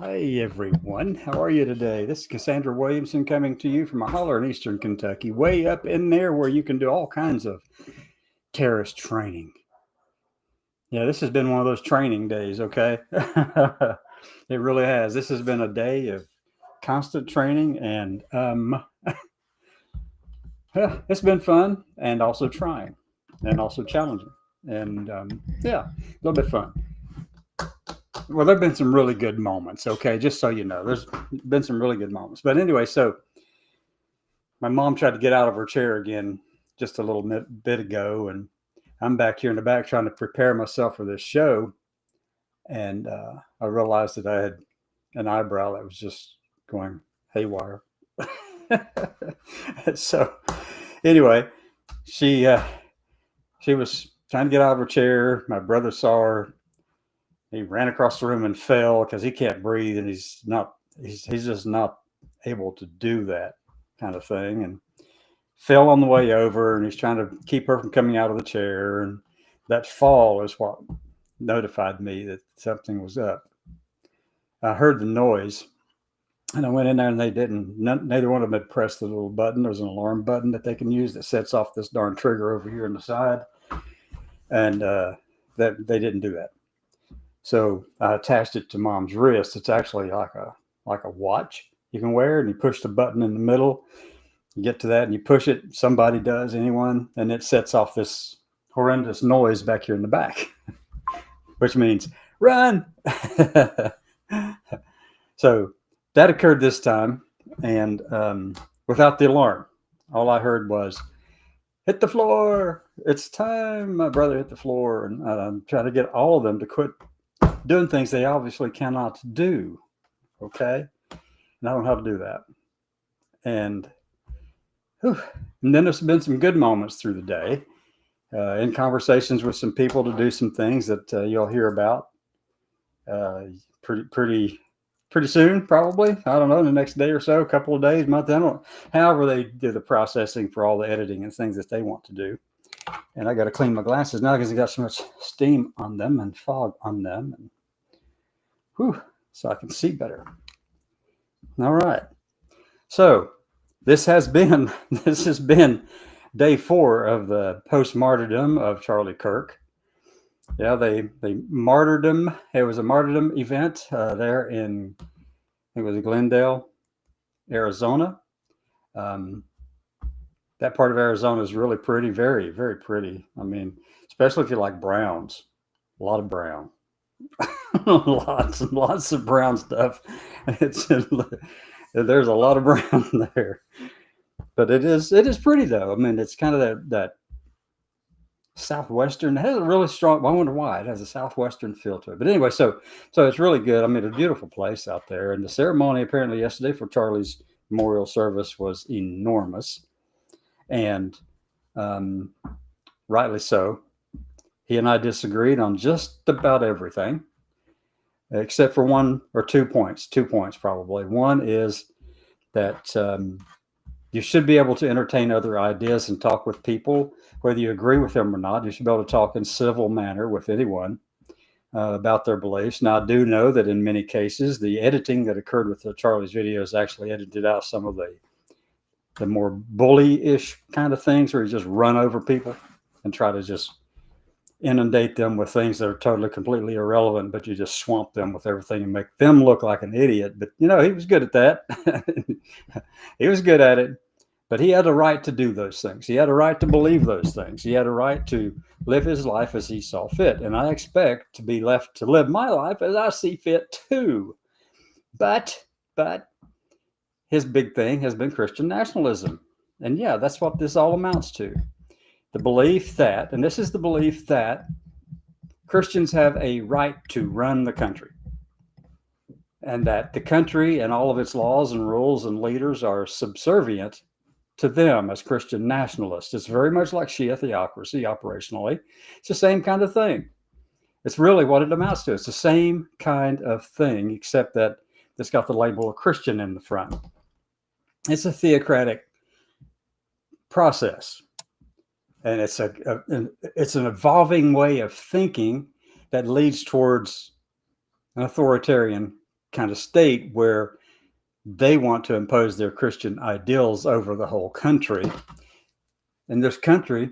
Hey everyone, how are you today? This is Cassandra Williamson coming to you from a holler in eastern Kentucky, way up in there where you can do all kinds of terrorist training. Yeah, this has been one of those training days, okay? It really has. This has been a day of constant training, and it's been fun and also trying and also challenging. And yeah, a little bit fun. Well, there have been some really good moments, okay? Just so you know, there's been some really good moments. But anyway, so my mom tried to get out of her chair again just a little bit ago, and I'm back here in the back trying to prepare myself for this show. And I realized that I had an eyebrow that was just going haywire. So anyway, she she was trying to get out of her chair. My brother saw her. He ran across the room and fell because he can't breathe, and he's just not able to do that kind of thing, and fell on the way over, and he's trying to keep her from coming out of the chair. And that fall is what notified me that something was up. I heard the noise, and I went in there, and they didn't. Neither one of them had pressed the little button. There's an alarm button that they can use that sets off this darn trigger over here on the side, and that they didn't do that. So I attached it to Mom's wrist. It's actually like a watch you can wear, and you push the button in the middle. You get to that, and you push it. Somebody does, anyone, and it sets off this horrendous noise back here in the back, which means run. So that occurred this time, and without the alarm. All I heard was, hit the floor. It's time. My brother hit the floor, and I'm trying to get all of them to quit doing things they obviously cannot do. Okay. And I don't know how to do that. And then there's been some good moments through the day, in conversations with some people to do some things that you'll hear about pretty soon, probably. I don't know, the next day or so, a couple of days, month. I don't. However, they do the processing for all the editing and things that they want to do. And I got to clean my glasses now because I got so much steam on them and fog on them, and so I can see better. All right. So this has been day 4 of the post martyrdom of Charlie Kirk. Yeah, they martyred him. It was a martyrdom event there in, I think it was Glendale, Arizona. That part of Arizona is really pretty, very, very pretty. I mean, especially if you like browns, a lot of brown, lots and lots of brown stuff. There's a lot of brown there, but it is pretty though. I mean, it's kind of that southwestern. It has a really strong. I wonder why it has a southwestern feel to it. But anyway, so it's really good. I mean, a beautiful place out there, and the ceremony apparently yesterday for Charlie's memorial service was enormous, and rightly so. He and I disagreed on just about everything, except for 1 or 2 points. 2 points probably. One is that you should be able to entertain other ideas and talk with people, whether you agree with them or not. You should be able to talk in civil manner with anyone about their beliefs. Now, I do know that in many cases, the editing that occurred with Charlie's videos actually edited out some of the more bully-ish kind of things where you just run over people and try to just inundate them with things that are totally, completely irrelevant, but you just swamp them with everything and make them look like an idiot. But, he was good at that. He was good at it, but he had a right to do those things. He had a right to believe those things. He had a right to live his life as he saw fit. And I expect to be left to live my life as I see fit too. But his big thing has been Christian nationalism. And yeah, that's what this all amounts to. The belief that, and this is the belief that Christians have a right to run the country, and that the country and all of its laws and rules and leaders are subservient to them as Christian nationalists. It's very much like Shia theocracy operationally. It's the same kind of thing. It's really what it amounts to. It's the same kind of thing, except that it's got the label of Christian in the front. It's a theocratic process. And it's an evolving way of thinking that leads towards an authoritarian kind of state where they want to impose their Christian ideals over the whole country. And this country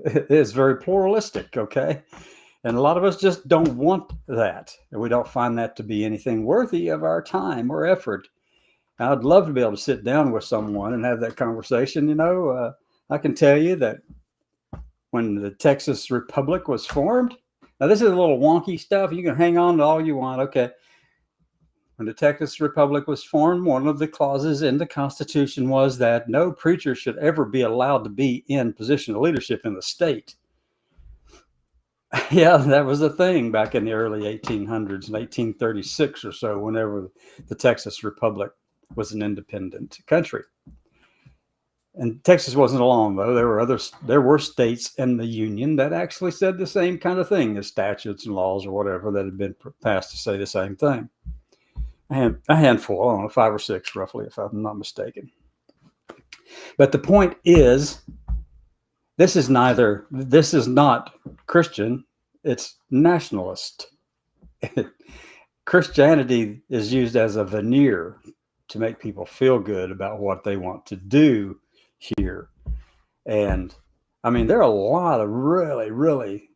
is very pluralistic, okay? And a lot of us just don't want that. And we don't find that to be anything worthy of our time or effort. And I'd love to be able to sit down with someone and have that conversation. I can tell you that when the Texas Republic was formed, now this is a little wonky stuff. You can hang on to all you want. Okay. When the Texas Republic was formed, one of the clauses in the Constitution was that no preacher should ever be allowed to be in position of leadership in the state. Yeah, that was a thing back in the early 1800s, in 1836 or so, whenever the Texas Republic was an independent country. And Texas wasn't alone, though. There were states in the Union that actually said the same kind of thing, as statutes and laws or whatever that had been passed to say the same thing. And a handful, I don't know, 5 or 6 roughly, if I'm not mistaken. But the point is, this is not Christian, it's nationalist. Christianity is used as a veneer to make people feel good about what they want to do here. And I mean, there are a lot of really, really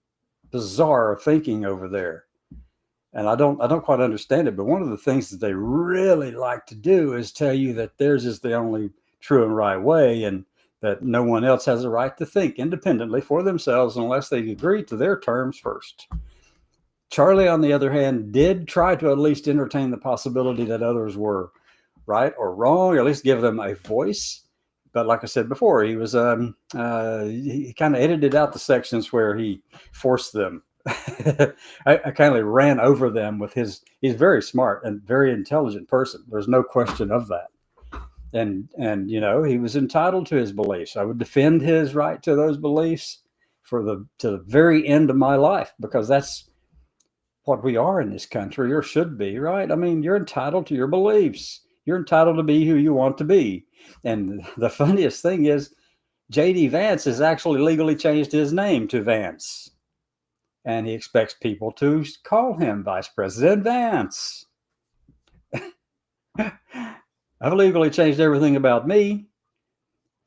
bizarre thinking over there. And I don't quite understand it, but one of the things that they really like to do is tell you that theirs is the only true and right way, and that no one else has a right to think independently for themselves unless they agree to their terms first. Charlie, on the other hand, did try to at least entertain the possibility that others were right or wrong, or at least give them a voice. But like I said before, he was he kind of edited out the sections where he forced them. I kind of ran over them with he's very smart and very intelligent person. There's no question of that. And he was entitled to his beliefs. I would defend his right to those beliefs to the very end of my life, because that's what we are in this country, or should be, right? I mean, you're entitled to your beliefs. You're entitled to be who you want to be. And the funniest thing is, J.D. Vance has actually legally changed his name to Vance. And he expects people to call him Vice President Vance. I've legally changed everything about me.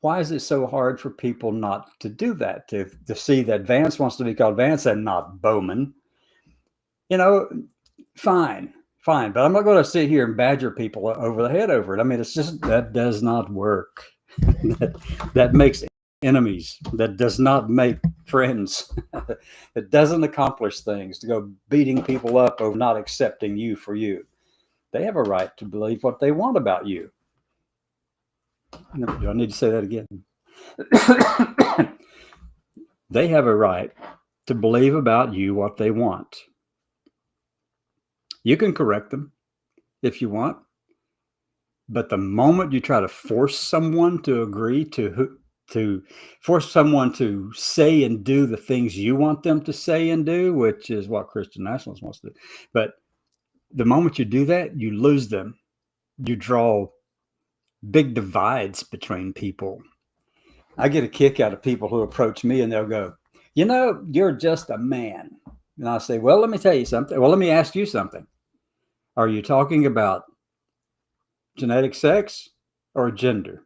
Why is it so hard for people not to do that? To see that Vance wants to be called Vance and not Bowman? Fine. But I'm not going to sit here and badger people over the head over it. I mean, it's just, that does not work. that makes enemies. That does not make friends. It doesn't accomplish things to go beating people up over not accepting you for you. They have a right to believe what they want about you. Do I need to say that again? They have a right to believe about you what they want. You can correct them if you want. But the moment you try to force someone to agree to force someone to say and do the things you want them to say and do, which is what Christian nationalists wants to do. But the moment you do that, you lose them. You draw big divides between people. I get a kick out of people who approach me and they'll go, you're just a man. And I say, well, let me tell you something. Well, let me ask you something. Are you talking about genetic sex or gender?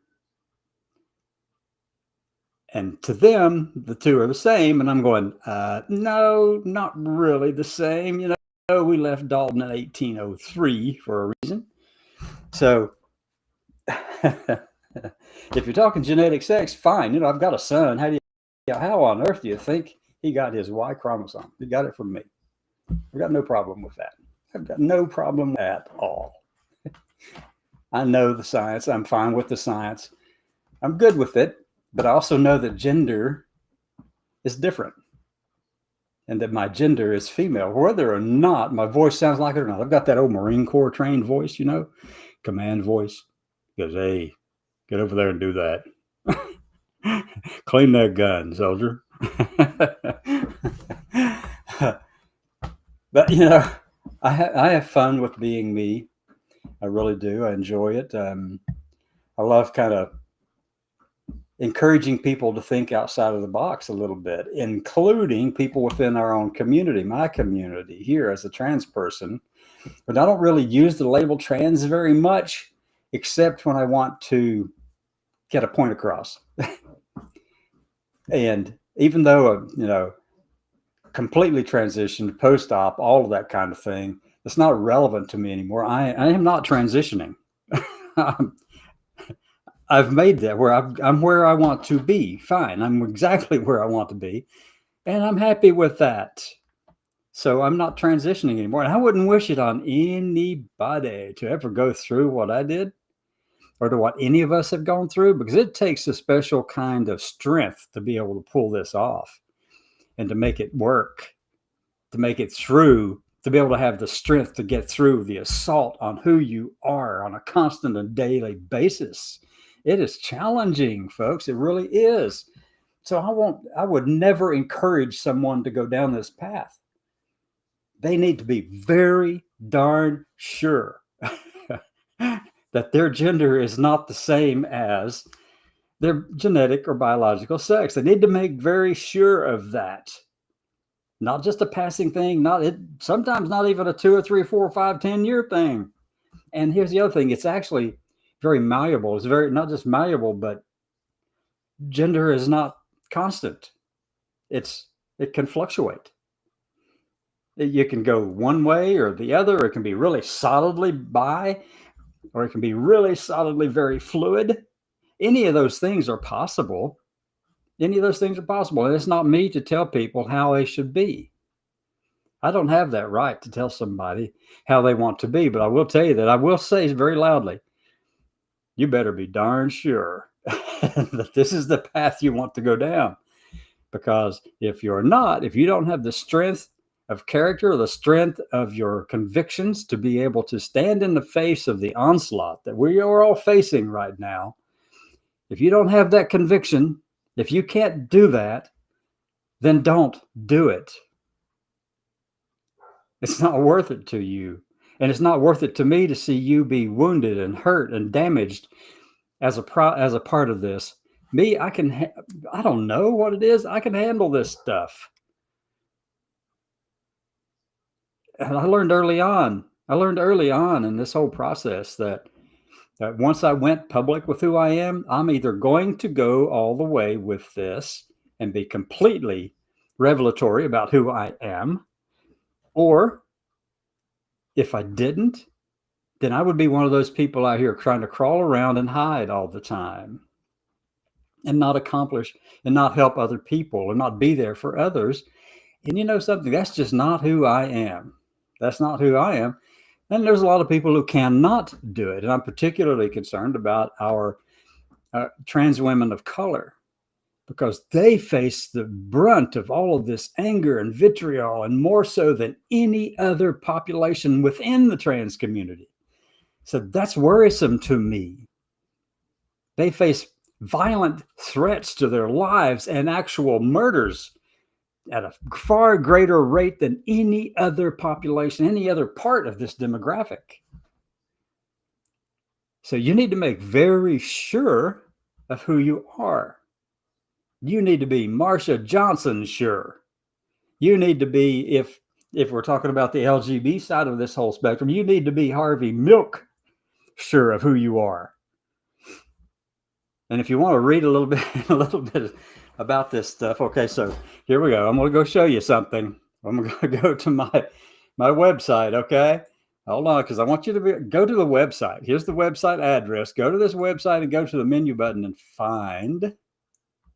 And to them, the two are the same. And I'm going, no, not really the same. We left Dalton in 1803 for a reason. So if you're talking genetic sex, fine. I've got a son. How on earth do you think he got his Y chromosome? He got it from me. I've got no problem with that. I've got no problem at all. I know the science. I'm fine with the science. I'm good with it. But I also know that gender is different, and that my gender is female, whether or not my voice sounds like it or not. I've got that old Marine Corps trained voice, command voice. It goes, hey, get over there and do that. Clean that gun, soldier. But, I have fun with being me. I really do. I enjoy it. I love kind of encouraging people to think outside of the box a little bit, including people within our own community, my community here as a trans person. But I don't really use the label trans very much, except when I want to get a point across. And even though, completely transitioned, post-op, all of that kind of thing, it's not relevant to me anymore. I am not transitioning. I've made that where I'm where I want to be. Fine. I'm exactly where I want to be. And I'm happy with that. So I'm not transitioning anymore. And I wouldn't wish it on anybody to ever go through what I did or to what any of us have gone through, because it takes a special kind of strength to be able to pull this off and to make it work, to make it through, to be able to have the strength to get through the assault on who you are on a constant and daily basis. It is challenging, folks. It really is. So I would never encourage someone to go down this path. They need to be very darn sure that their gender is not the same as their genetic or biological sex. They need to make very sure of that. Not just a passing thing, sometimes not even a 2 or 3 or 4 or 5, 10-year thing. And here's the other thing. It's actually very malleable. It's not just malleable, but gender is not constant. It can fluctuate. You can go one way or the other. It can be really solidly bi, or it can be really solidly very fluid. Any of those things are possible. And it's not me to tell people how they should be. I don't have that right to tell somebody how they want to be, but I will tell you that I will say very loudly, you better be darn sure that this is the path you want to go down. Because if you don't have the strength of character, the strength of your convictions to be able to stand in the face of the onslaught that we are all facing right now, if you don't have that conviction, if you can't do that, then don't do it. It's not worth it to you. And it's not worth it to me to see you be wounded and hurt and damaged as a part of this. Me, I don't know what it is. I can handle this stuff. And I learned early on in this whole process that once I went public with who I am, I'm either going to go all the way with this and be completely revelatory about who I am, or if I didn't, then I would be one of those people out here trying to crawl around and hide all the time and not accomplish and not help other people and not be there for others. And you know something, that's just not who I am. That's not who I am. And there's a lot of people who cannot do it. And I'm particularly concerned about our trans women of color, because they face the brunt of all of this anger and vitriol, and more so than any other population within the trans community. So that's worrisome to me. They face violent threats to their lives and actual murders at a far greater rate than any other population, any other part of this demographic. So you need to make very sure of who you are. You need to be Marsha Johnson sure. You need to be, if we're talking about the LGBT side of this whole spectrum, you need to be Harvey Milk sure of who you are. And if you want to read a little bit about this stuff, okay, so here we go. I'm going to go show you something. I'm going to go to my website, okay? Hold on, because I want you to go to the website. Here's the website address. Go to this website and go to the menu button and find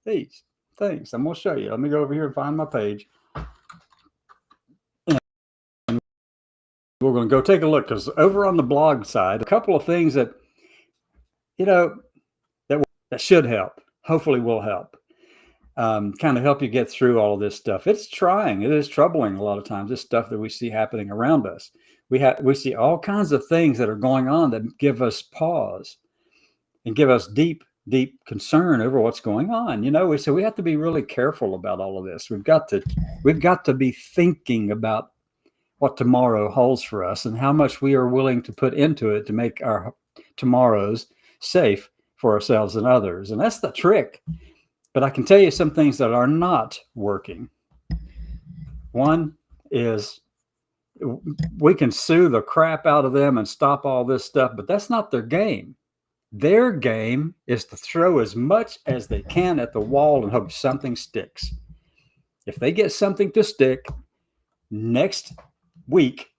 these things. I'm going to show you. Let me go over here and find my page. And we're going to go take a look, because over on the blog side, a couple of things that, that should help, hopefully will help, kind of help you get through all of this stuff. It's trying. It is troubling a lot of times, this stuff that we see happening around us. We see all kinds of things that are going on that give us pause and give us deep concern over what's going on. So we have to be really careful about all of this. We've got to be thinking about what tomorrow holds for us and how much we are willing to put into it to make our tomorrows safe for ourselves and others. And that's the trick. But I can tell you some things that are not working. One is we can sue the crap out of them and stop all this stuff, but that's not their game. Their game is to throw as much as they can at the wall and hope something sticks. If they get something to stick next week,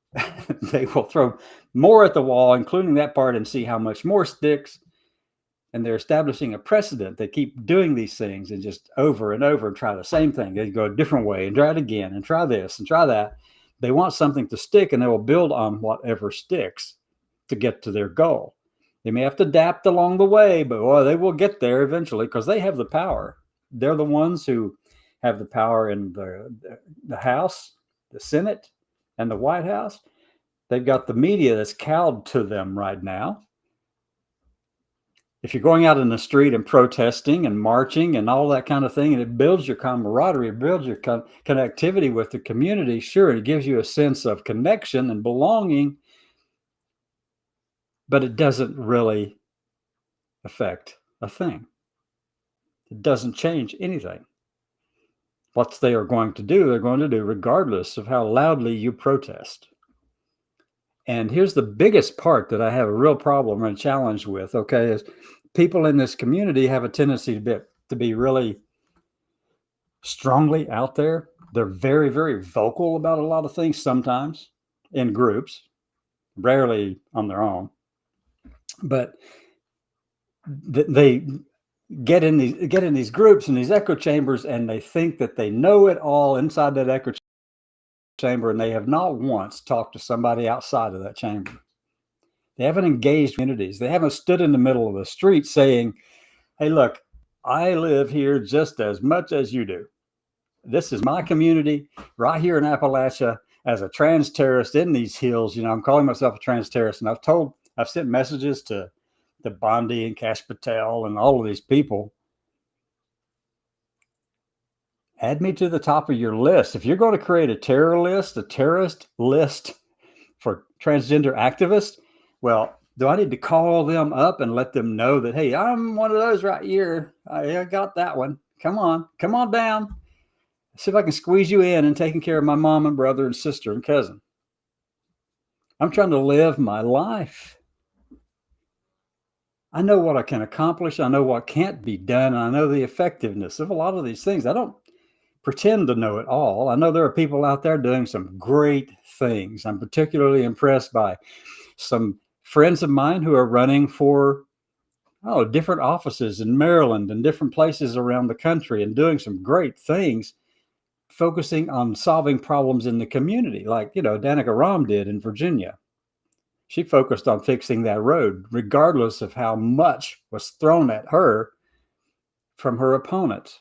they will throw more at the wall, including that part, and see how much more sticks. And they're establishing a precedent. They keep doing these things and just over and over and try the same thing. They go a different way and try it again and try this and try that. They want something to stick, and they will build on whatever sticks to get to their goal. They may have to adapt along the way, but they will get there eventually because they have the power. They're the ones who have the power in the House, the Senate, and the White House. They've got the media that's cowed to them right now. If you're going out in the street and protesting and marching and all that kind of thing, and it builds your camaraderie, it builds your connectivity with the community, sure, it gives you a sense of connection and belonging, but it doesn't really affect a thing. It doesn't change anything. What they are going to do, they're going to do regardless of how loudly you protest. And here's the biggest part that I have a real problem and challenge with, okay, is people in this community have a tendency to be really strongly out there. They're very, very vocal about a lot of things sometimes in groups, rarely on their own. But they get in these groups and these echo chambers, and they think that they know it all inside that echo chamber, and they have not once talked to somebody outside of that chamber. They haven't engaged communities. They haven't stood in the middle of the street saying, hey, look, I live here just as much as you do. This is my community right here in Appalachia. As a trans terrorist in these hills, I'm calling myself a trans terrorist, and I've sent messages to Bondi and Cash Patel and all of these people. Add me to the top of your list. If you're going to create a terrorist list for transgender activists, well, do I need to call them up and let them know that, hey, I'm one of those right here. I got that one. Come on down. See if I can squeeze you in and taking care of my mom and brother and sister and cousin. I'm trying to live my life. I know what I can accomplish. I know what can't be done. And I know the effectiveness of a lot of these things. I don't pretend to know it all. I know there are people out there doing some great things. I'm particularly impressed by some friends of mine who are running for different offices in Maryland and different places around the country and doing some great things, focusing on solving problems in the community, like Danica Rahm did in Virginia. She focused on fixing that road, regardless of how much was thrown at her from her opponent,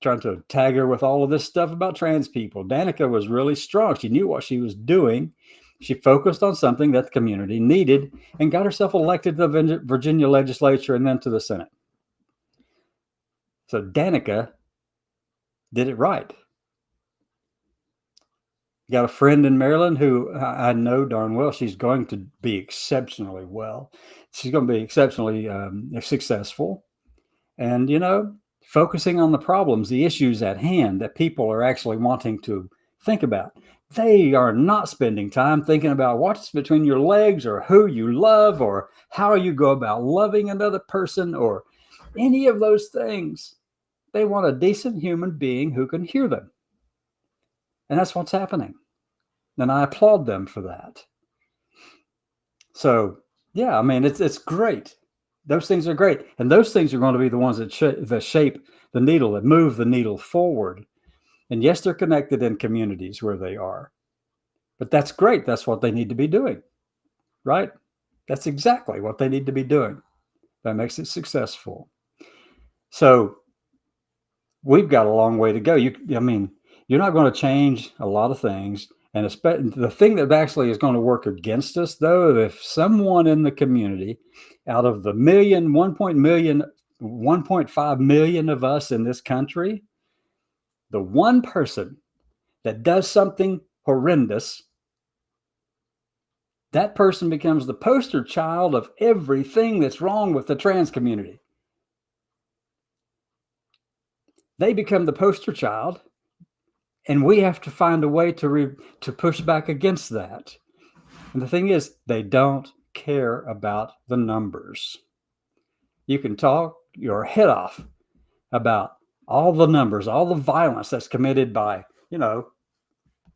trying to tag her with all of this stuff about trans people. Danica was really strong. She knew what she was doing. She focused on something that the community needed and got herself elected to the Virginia legislature and then to the Senate. So Danica did it right. Got a friend in Maryland who I know darn well she's going to be exceptionally well. She's going to be exceptionally successful. And, focusing on the problems, the issues at hand that people are actually wanting to think about. They are not spending time thinking about what's between your legs or who you love or how you go about loving another person or any of those things. They want a decent human being who can hear them. And that's what's happening. And I applaud them for that. So, yeah, I mean, it's great. Those things are great. And those things are going to be the ones that shape the needle, that move the needle forward. And yes, they're connected in communities where they are. But that's great. That's what they need to be doing, right? That's exactly what they need to be doing. That makes it successful. So we've got a long way to go. You're not going to change a lot of things. And the thing that actually is going to work against us, though, if someone in the community, out of the 1.5 million of us in this country, the one person that does something horrendous, that person becomes the poster child of everything that's wrong with the trans community. They become the poster child, And we have to find a way to push back against that. And the thing is, they don't care about the numbers. You can talk your head off about all the numbers, all the violence that's committed by,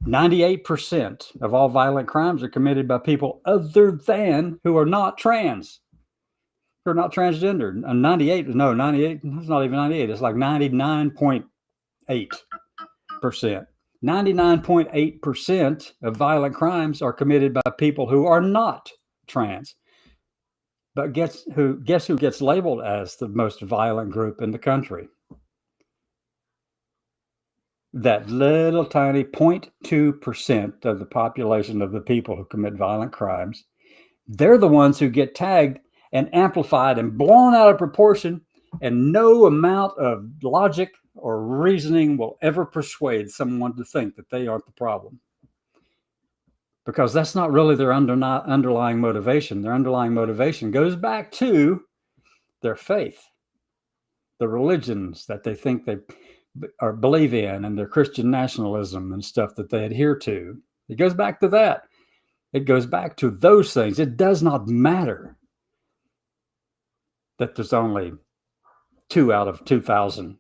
98% of all violent crimes are committed by people other than who are not trans, who are not transgender. 98, that's not even 98. It's like 99.8%. 99.8% of violent crimes are committed by people who are not trans. But guess who gets labeled as the most violent group in the country? That little tiny 0.2% of the population of the people who commit violent crimes. They're the ones who get tagged and amplified and blown out of proportion, and no amount of logic or reasoning will ever persuade someone to think that they aren't the problem. Because that's not really their underlying motivation. Their underlying motivation goes back to their faith, the religions that they think they believe in, and their Christian nationalism and stuff that they adhere to. It goes back to that. It goes back to those things. It does not matter that there's only 2 out of 2,000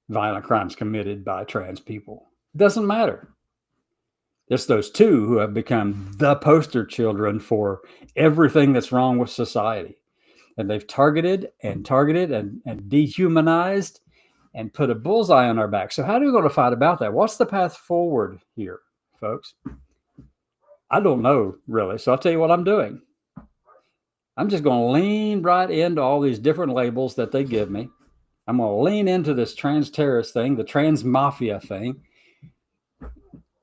violent crimes committed by trans people. It doesn't matter. It's those 2 who have become the poster children for everything that's wrong with society. And they've targeted and dehumanized and put a bullseye on our back. So how do we go to fight about that? What's the path forward here, folks? I don't know, really. So I'll tell you what I'm doing. I'm just going to lean right into all these different labels that they give me. I'm going to lean into this trans terrorist thing, the trans mafia thing,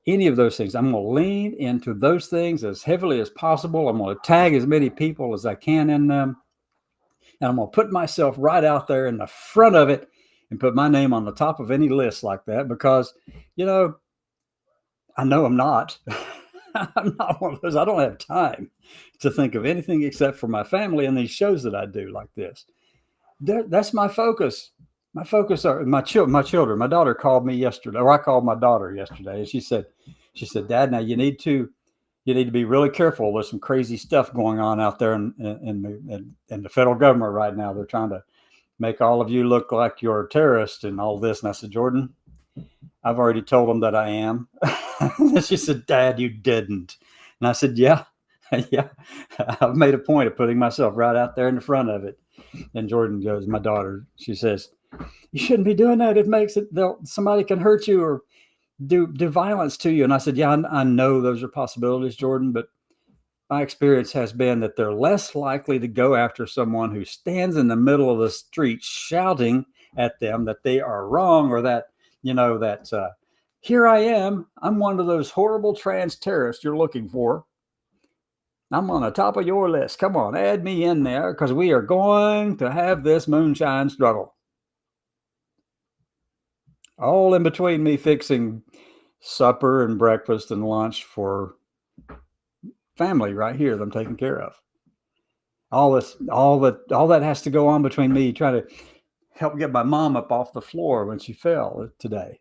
any of those things. I'm going to lean into those things as heavily as possible. I'm going to tag as many people as I can in them. And I'm going to put myself right out there in the front of it and put my name on the top of any list like that, because, I know I'm not. I'm not one of those. I don't have time to think of anything except for my family and these shows that I do like this. That's my focus. My focus are my children. My daughter called me yesterday, or I called my daughter yesterday, and she said, Dad, now you need to be really careful. There's some crazy stuff going on out there in the federal government right now. They're trying to make all of you look like you're a terrorist and all this. And I said, Jordan, I've already told them that I am. And she said, Dad, you didn't. And I said, yeah, I've made a point of putting myself right out there in the front of it. And Jordan goes, my daughter, she says, you shouldn't be doing that. It makes it, somebody can hurt you or do violence to you. And I said, yeah, I know those are possibilities, Jordan, but my experience has been that they're less likely to go after someone who stands in the middle of the street shouting at them that they are wrong, or that, here I am. I'm one of those horrible trans terrorists you're looking for. I'm on the top of your list. Come on, add me in there, because we are going to have this moonshine struggle. All in between me fixing supper and breakfast and lunch for family right here that I'm taking care of. All that has to go on between me trying to help get my mom up off the floor when she fell today.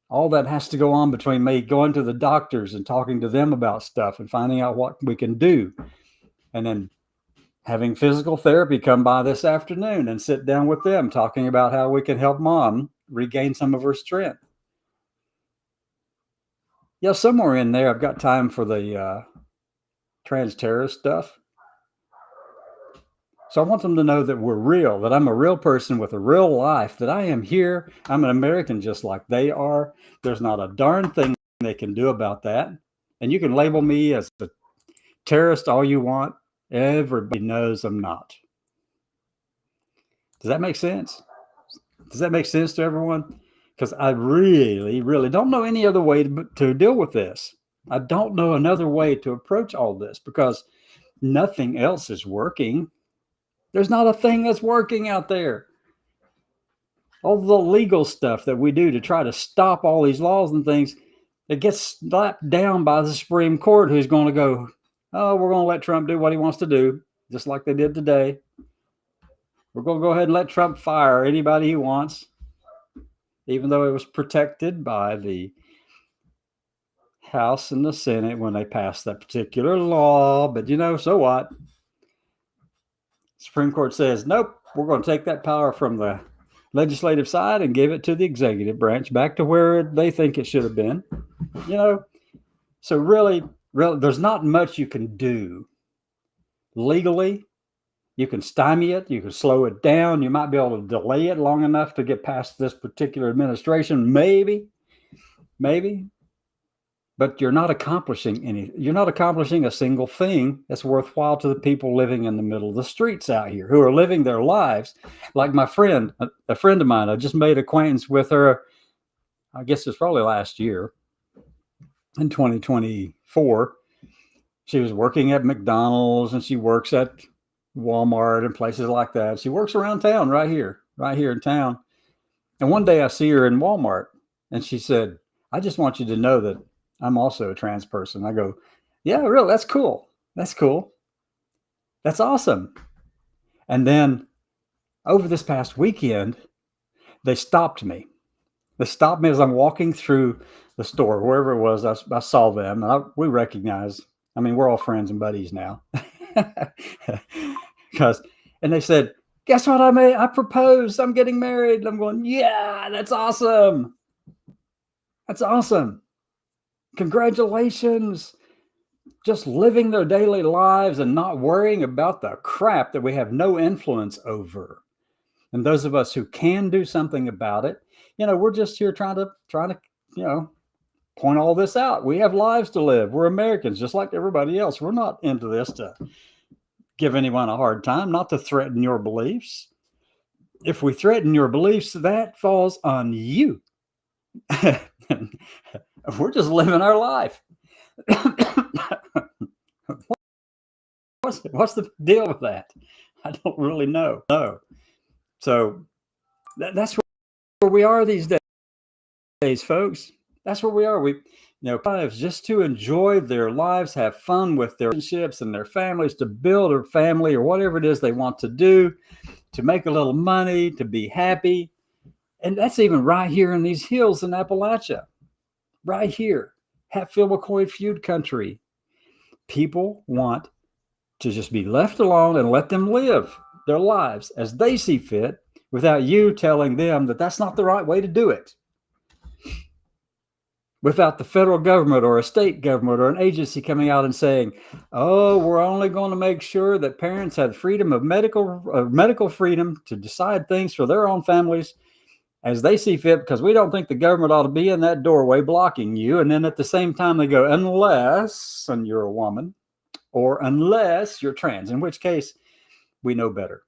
All that has to go on between me going to the doctors and talking to them about stuff and finding out what we can do. And then having physical therapy come by this afternoon and sit down with them, talking about how we can help Mom regain some of her strength. Yeah, somewhere in there, I've got time for the trans terrorist stuff. So I want them to know that we're real, that I'm a real person with a real life, that I am here. I'm an American just like they are. There's not a darn thing they can do about that. And you can label me as a terrorist all you want. Everybody knows I'm not. Does that make sense? Does that make sense to everyone? Because I really, really don't know any other way to deal with this. I don't know another way to approach all this, because nothing else is working. There's not a thing that's working out there. All the legal stuff that we do to try to stop all these laws and things, it gets slapped down by the Supreme Court, who's going to go, oh, we're going to let Trump do what he wants to do, just like they did today. We're going to go ahead and let Trump fire anybody he wants. even though it was protected by the House and the Senate when they passed that particular law. But so what? Supreme Court says, nope, we're going to take that power from the legislative side and give it to the executive branch, back to where they think it should have been. So really, there's not much you can do legally. You can stymie it, you can slow it down, you might be able to delay it long enough to get past this particular administration, maybe, but you're not accomplishing a single thing that's worthwhile to the people living in the middle of the streets out here, who are living their lives like my friend, a friend of mine. I just made acquaintance with her, I guess it's probably last year, in 2024. She was working at McDonald's, and she works at Walmart and places like that. She works around town, right here in town. And one day I see her in Walmart, and she said, I just want you to know that I'm also a trans person. I go, yeah, really? That's cool. That's awesome. And then over this past weekend, they stopped me. As I'm walking through the store, wherever it was. I saw them, and we recognize. I mean, we're all friends and buddies now. And they said, guess what I proposed. I'm getting married. And I'm going, yeah, that's awesome. That's awesome. Congratulations. Just living their daily lives and not worrying about the crap that we have no influence over. And those of us who can do something about it, we're just here trying to, point all this out. We have lives to live. We're Americans, just like everybody else. We're not into this to give anyone a hard time, not to threaten your beliefs. If we threaten your beliefs, that falls on you. We're just living our life. What's the deal with that? I don't really know. No. So that's where we are these days, folks. That's where we are. Lives just to enjoy their lives, have fun with their relationships and their families, to build a family or whatever it is they want to do, to make a little money, to be happy. And that's even right here in these hills in Appalachia, right here, Hatfield-McCoy feud country. People want to just be left alone and let them live their lives as they see fit, without you telling them that that's not the right way to do it. Without the federal government or a state government or an agency coming out and saying, oh, we're only going to make sure that parents have freedom of medical freedom to decide things for their own families as they see fit, because we don't think the government ought to be in that doorway blocking you. And then at the same time, they go, unless you're a woman or unless you're trans, in which case we know better.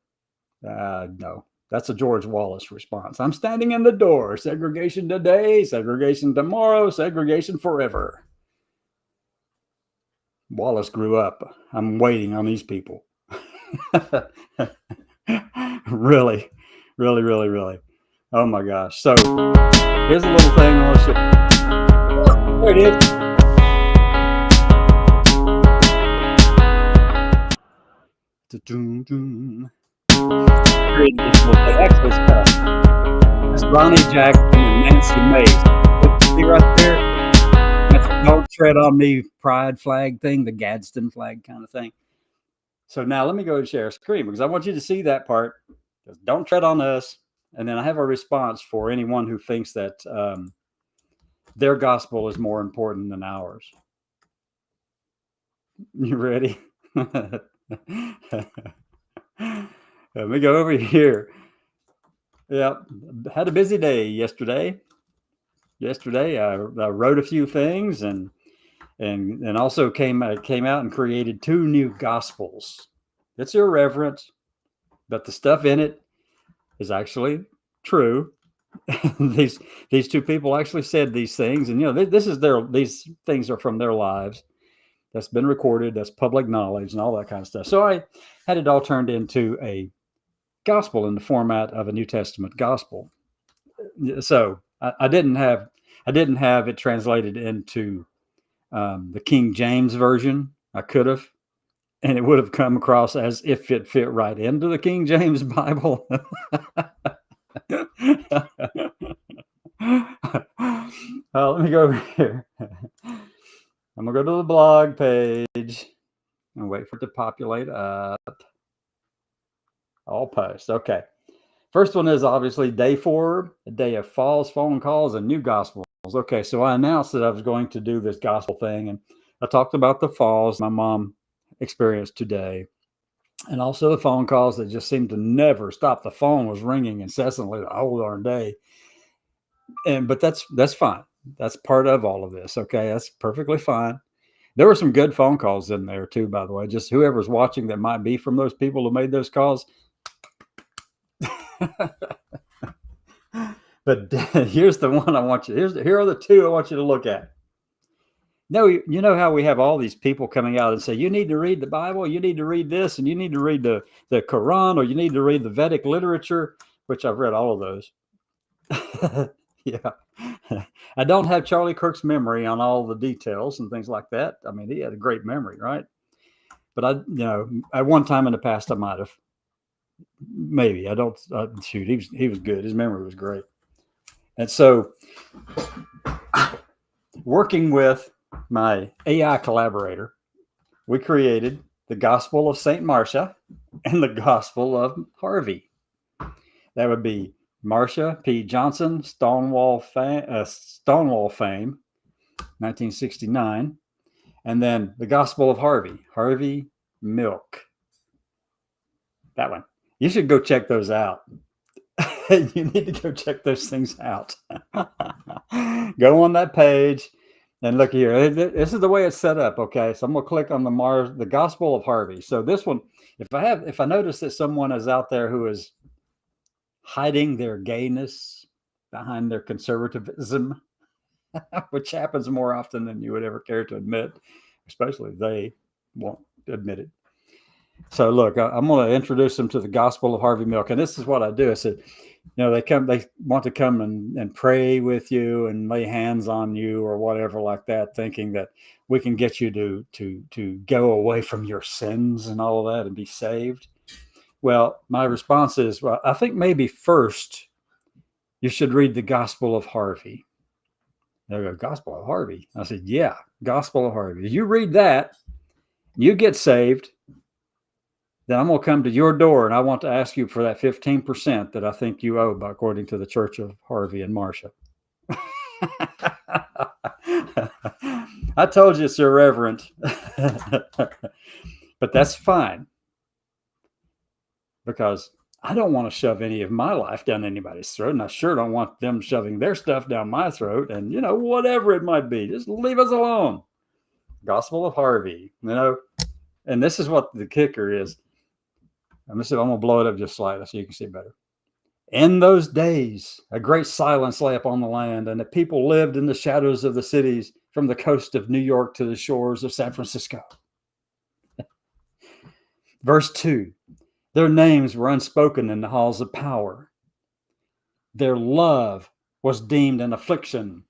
No. That's a George Wallace response. I'm standing in the door. Segregation today, segregation tomorrow, segregation forever. Wallace grew up. I'm waiting on these people. Really. Oh my gosh. So here's a little thing I want to show. There it is. Actually, it's Ronnie Jackson and Nancy Mace. See right there? That's a Don't Tread on Me pride flag thing, the Gadsden flag kind of thing. So now let me go and share a screen, because I want you to see that part. Don't tread on us. And then I have a response for anyone who thinks that their gospel is more important than ours. You ready? Let me go over here. Yeah, had a busy day yesterday. I wrote a few things and also came out and created 2 new gospels. It's irreverent, but the stuff in it is actually true. These 2 people actually said these things, and these things are from their lives. That's been recorded. That's public knowledge and all that kind of stuff. So I had it all turned into a gospel in the format of a New Testament gospel. So I didn't have it translated into the King James version. I could have, and it would have come across as if it fit right into the King James Bible. Let me go over here. I'm going to go to the blog page and wait for it to populate up. All posts. Okay. First one is obviously day 4, a day of false phone calls and new gospels. Okay, so I announced that I was going to do this gospel thing, and I talked about the falls my mom experienced today, and also the phone calls that just seemed to never stop. The phone was ringing incessantly the whole darn day, but that's fine. That's part of all of this. Okay, that's perfectly fine. There were some good phone calls in there too, by the way. Just whoever's watching that might be from those people who made those calls. But here's the one I want you. Here are the 2 I want you to look at. No, you know how we have all these people coming out and say, you need to read the Bible, you need to read this, and you need to read the Quran, or you need to read the Vedic literature, which I've read all of those. Yeah. I don't have Charlie Kirk's memory on all the details and things like that. I mean, he had a great memory, right? But at one time in the past, I might have. Maybe. I don't shoot. He was good. His memory was great. And so working with my AI collaborator, we created the Gospel of St. Marcia and the Gospel of Harvey. That would be Marcia P. Johnson, Stonewall fame, 1969. And then the Gospel of Harvey Milk. That one. You should go check those out. You need to go check those things out. Go on that page and look here. This is the way it's set up. Okay, so I'm gonna click on the Gospel of Harvey. So this one, if I notice that someone is out there who is hiding their gayness behind their conservatism, which happens more often than you would ever care to admit, especially they won't admit it. So look, I'm going to introduce them to the Gospel of Harvey Milk, and this is what I do. I said, they want to come and pray with you and lay hands on you or whatever like that, thinking that we can get you to go away from your sins and all of that and be saved. Well, my response is, well, I think maybe first you should read the Gospel of Harvey. They go, Gospel of Harvey? I said, yeah, Gospel of Harvey. If you read that, you get saved, then I'm going to come to your door and I want to ask you for that 15% that I think you owe, according to the Church of Harvey and Marcia. I told you it's irreverent, but that's fine, because I don't want to shove any of my life down anybody's throat, and I sure don't want them shoving their stuff down my throat, and whatever it might be, just leave us alone. Gospel of Harvey, and this is what the kicker is. I'm going to blow it up just slightly so you can see better. In those days, a great silence lay upon the land, and the people lived in the shadows of the cities, from the coast of New York to the shores of San Francisco. Verse 2, their names were unspoken in the halls of power. Their love was deemed an affliction,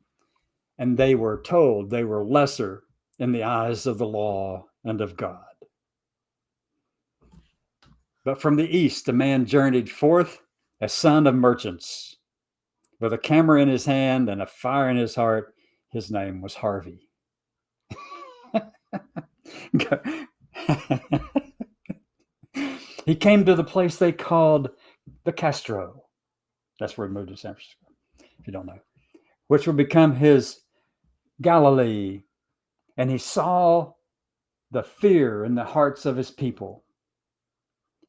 and they were told they were lesser in the eyes of the law and of God. But from the east, a man journeyed forth, a son of merchants. With a camera in his hand and a fire in his heart, his name was Harvey. He came to the place they called the Castro. That's where he moved to San Francisco, if you don't know, which would become his Galilee. And he saw the fear in the hearts of his people.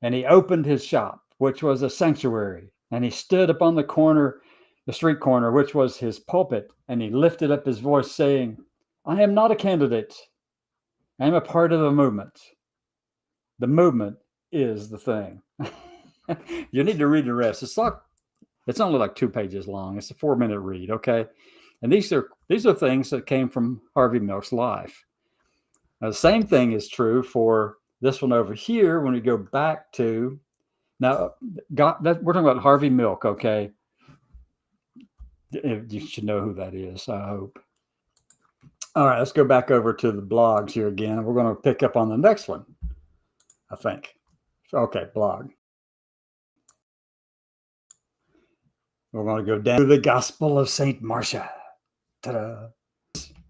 And he opened his shop, which was a sanctuary. And he stood upon the street corner, which was his pulpit. And he lifted up his voice, saying, I am not a candidate. I am a part of the movement. The movement is the thing. You need to read the rest. It's only like 2 pages long. It's a 4-minute read, okay? And these are things that came from Harvey Milk's life. Now, the same thing is true for this one over here. When we go back to now, we're talking about Harvey Milk, okay? You should know who that is, I hope. All right, let's go back over to the blogs here again. We're going to pick up on the next one, I think. Okay, blog. We're going to go down to the Gospel of St. Marcia. Ta-da.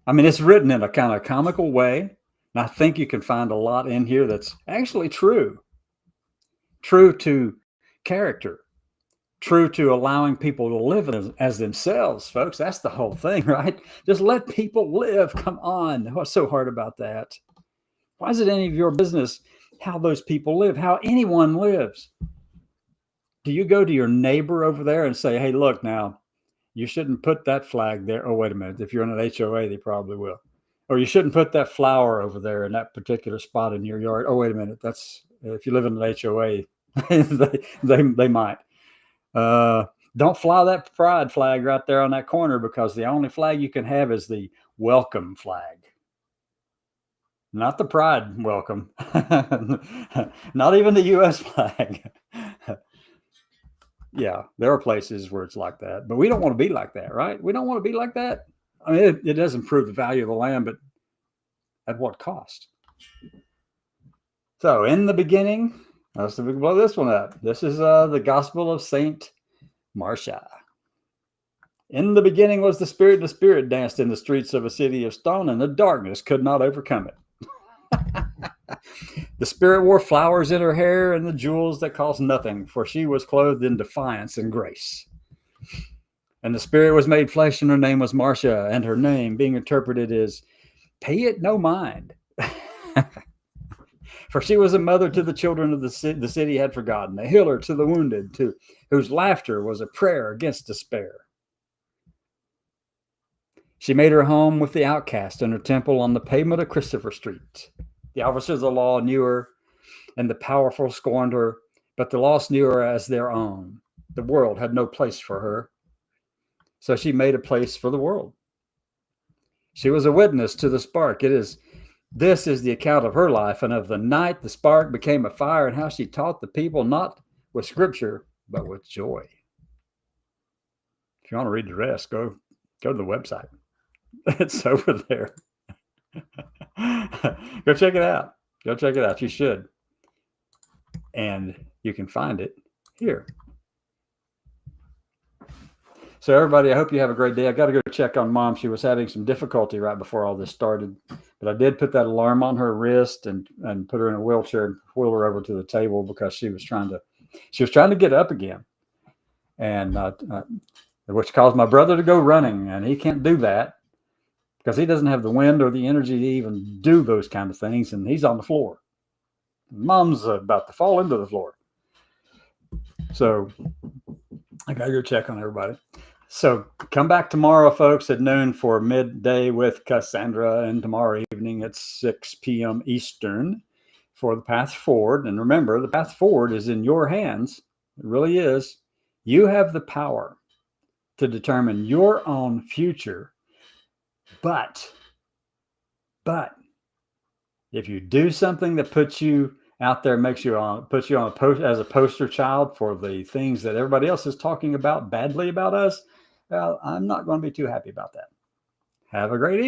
I mean, it's written in a kind of comical way. And I think you can find a lot in here that's actually true to character, true to allowing people to live as themselves, folks. That's the whole thing, right? Just let people live. Come on. What's so hard about that? Why is it any of your business how those people live, how anyone lives? Do you go to your neighbor over there and say, hey, look, now, you shouldn't put that flag there. Oh, wait a minute. If you're in an HOA, they probably will. Or you shouldn't put that flower over there in that particular spot in your yard. Oh, wait a minute. That's if you live in an HOA, they might. Don't fly that pride flag right there on that corner, because the only flag you can have is the welcome flag. Not the pride welcome. Not even the US flag. Yeah, there are places where it's like that, but we don't want to be like that, right? We don't want to be like that. I mean, it does improve the value of the land, but at what cost? So, in the beginning, let's blow this one up. This is the Gospel of Saint Marcia. In the beginning was the Spirit, and the Spirit danced in the streets of a city of stone, and the darkness could not overcome it. The Spirit wore flowers in her hair and the jewels that cost nothing, for she was clothed in defiance and grace. And the Spirit was made flesh, and her name was Marcia, and her name, being interpreted, is pay it no mind. For she was a mother to the children of the city had forgotten, a healer to the wounded, whose laughter was a prayer against despair. She made her home with the outcast, and her temple on the pavement of Christopher Street. The officers of the law knew her, and the powerful scorned her, but the lost knew her as their own. The world had no place for her, so she made a place for the world. She was a witness to the spark. This is the account of her life, and of the night the spark became a fire, and how she taught the people not with scripture, but with joy. If you want to read the rest, go to the website. It's over there. Go check it out. Go check it out. You should. And you can find it here. So everybody, I hope you have a great day. I got to go check on Mom. She was having some difficulty right before all this started, but I did put that alarm on her wrist and put her in a wheelchair and wheel her over to the table, because she was trying to get up again, and which caused my brother to go running, and he can't do that because he doesn't have the wind or the energy to even do those kind of things, and he's on the floor. Mom's about to fall into the floor. So I got to go check on everybody. So come back tomorrow, folks, at noon for Midday with Cassandra, and tomorrow evening at 6 p.m. Eastern for the Path Forward. And remember, the Path Forward is in your hands. It really is. You have the power to determine your own future. But if you do something that puts you out there, puts you on a post as a poster child for the things that everybody else is talking about badly about us, well, I'm not going to be too happy about that. Have a great evening.